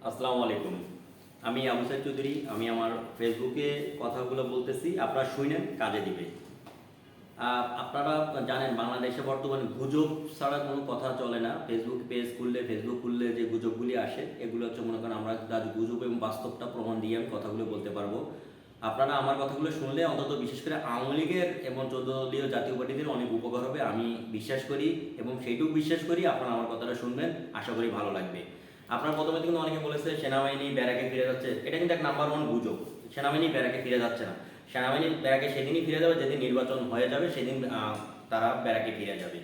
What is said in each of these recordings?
আসসালামু আলাইকুম। আমি আবু সাইদ চৌধুরী। আমি আমার ফেসবুকে কথাগুলো বলতেছি, আপনারা শুনেন, কাজে দিবে। আপনারা জানেন বাংলাদেশে বর্তমানে গুজব ছাড়া কোনো কথা চলে না। ফেসবুক খুললে যে গুজবগুলি আসে এগুলো হচ্ছে, মনে করেন, আমরা তার গুজব এবং বাস্তবটা প্রমাণ দিয়ে আমি কথাগুলো বলতে পারবো। আপনারা আমার কথাগুলো শুনলে অন্তত বিশেষ করে আওয়ামী লীগের এবং 14 দলীয় জাতীয় পার্টিদের অনেক উপকার হবে আমি বিশ্বাস করি, এবং সেইটুকু বিশ্বাস করি আপনারা আমার কথাটা শুনবেন, আশা করি ভালো লাগবে। আপনার প্রথমে কিন্তু অনেকে বলেছে সেনাবাহিনী ব্যারাকে ফিরে যাচ্ছে, এটা কিন্তু এক নাম্বার ওয়ান গুজব। সেনাবাহিনী ব্যারাকে ফিরে যাচ্ছে না। সেনাবাহিনী ব্যারাকে সেদিনই ফিরে যাবে যেদিন নির্বাচন হয়ে যাবে, সেদিন তারা ব্যারাকে ফিরে যাবে।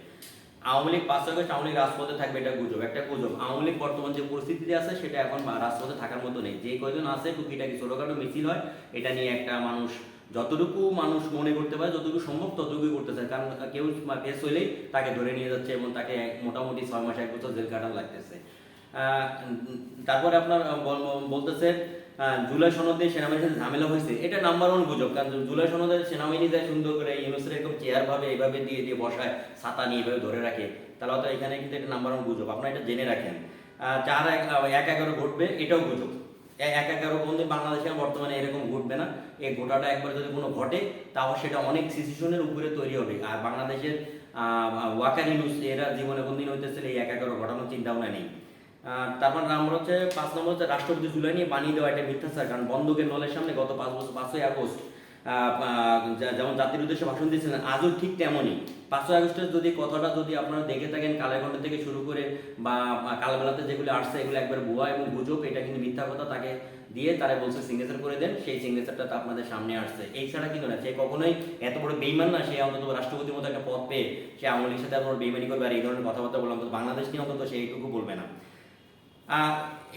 আওয়ামী লীগ 5 আগস্ট আওয়ামী লীগ রাজপথে থাকবে, এটা গুজব, একটা গুজব। আওয়ামী লীগ বর্তমান যে পরিস্থিতিতে আছে সেটা এখন রাজপথে থাকার মতো নেই। যে কয়জন আছে টুকিটাকি ছোটখাটো মিছিল হয়, এটা নিয়ে একটা মানুষ যতটুকু মানুষ মনে করতে পারে, যতটুকু সম্ভব ততটুকুই করতেছে। কারণ কেউ কেস হইলেই তাকে ধরে নিয়ে যাচ্ছে এবং তাকে মোটামুটি 6 মাস 1 বছর জেল কাটানো লাগতেছে। তারপরে আপনার বলতেছে জুলাই সনদে সেনাবাহিনীর সাথে ঝামেলা হয়েছে, এটা নাম্বার ওয়ান গুজব। কারণ জুলাই সনদে সেনাবাহিনী যায় সুন্দর করে ইউনুসের এরকম চেয়ার ভাবে এইভাবে দিয়ে দিয়ে বসায়, ছাতা নিয়ে এইভাবে ধরে রাখে, তাহলে তো এখানে কিন্তু এটা নাম্বার ওয়ান গুজব, আপনারা এটা জেনে রাখেন। 4-1-11 ঘটবে, এটাও গুজব। 1-11 বন্ধু বাংলাদেশে বর্তমানে এরকম ঘটবে না। এই ঘটাটা একবার যদি কোনো ঘটে, তাও সেটা অনেক সিচুয়েশনের উপরে তৈরি হবে। আর বাংলাদেশের ওয়াকার ইউনুস এরা জীবনে কোনদিন হইতেছিল এই 1-11 ঘটানোর চিন্তা ভাবনা নেই। তারপর নাম্বার হচ্ছে 5 নম্বর হচ্ছে রাষ্ট্রপতি জুলাই নিয়ে বানিয়ে দেওয়া একটা মিথ্যাচার। কারণ বন্দুকের নলের সামনে গত 5 বছর 5ই আগস্ট যেমন জাতির উদ্দেশ্যে ভাষণ দিয়েছিলেন, আজও ঠিক তেমনই 5ই আগস্টের যদি কথাটা যদি আপনারা দেখে থাকেন, কালেকণ্ঠ থেকে শুরু করে বা কালবেলাতে যেগুলো আসছে এগুলো একবার ভুয়া এবং গুজব, এটা কিন্তু মিথ্যা কথা। তাকে দিয়ে তারা বলছে সিগনেচার করে দেন, সেই সিগনেচারটা তো আপনাদের সামনে আসছে। এই ছাড়া কিন্তু না, সে কখনোই এত বড় বেইমান না। সে অন্তত রাষ্ট্রপতির মতো একটা পদ পেয়ে সে আওয়ামী লীগের সাথে এত বড় বেইমানি করবে আর এই ধরনের কথাবার্তা বলে অন্তত বাংলাদেশ নিয়ে অন্তত সে এইটুকু বলবে না।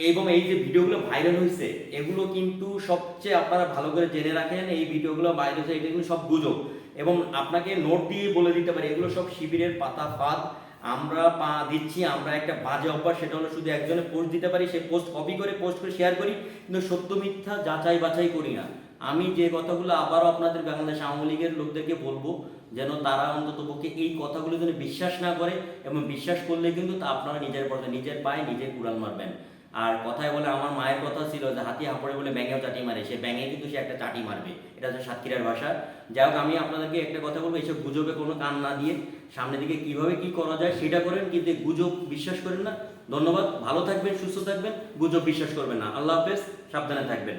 এবং এই যে ভিডিওগুলো ভাইরাল হয়েছে এগুলো কিন্তু সবচেয়ে আপনারা ভালো করে জেনে রাখেন, এই ভিডিওগুলো ভাইরাল হয়েছে এগুলো সব গুজব। এবং আপনাকে নোট দিয়ে বলে দিতে পারি এগুলো সব শিবিরের পাতা ফাঁদ। আমরা দিচ্ছি আমরা একটা বাজে অভ্যাস, সেটা হলো শুধু একজনে পোস্ট দিতে পারি, সে পোস্ট কপি করে পোস্ট করে শেয়ার করি, কিন্তু সত্য মিথ্যা যাচাই বাছাই করি না। আমি যে কথাগুলো আবারও আপনাদের বাংলাদেশ আওয়ামী লীগের লোকদেরকে বলবো, যেন তারা অন্তত পক্ষে এই কথাগুলো যেন বিশ্বাস না করে, এবং বিশ্বাস করলে কিন্তু তা আপনারা নিজের পায়ে নিজে কুড়াল মারবেন। আর কথায় বলে, আমার মায়ের কথা ছিল যে হাতি হাঁপড়ে বলে ব্যাঙেও চাটি মারে, সে ব্যাঙে কিন্তু সে একটা চাটি মারবে, এটা হচ্ছে সাতক্ষীরার ভাষা। যাই হোক, আমি আপনাদেরকে একটা কথা বলবো, এইসব গুজবে কোনো কান না দিয়ে সামনের দিকে কিভাবে কি করা যায় সেটা করেন, কিন্তু গুজব বিশ্বাস করেন না। ধন্যবাদ, ভালো থাকবেন, সুস্থ থাকবেন, গুজব বিশ্বাস করবেন না। আল্লাহ হাফেজ, সাবধানে থাকবেন।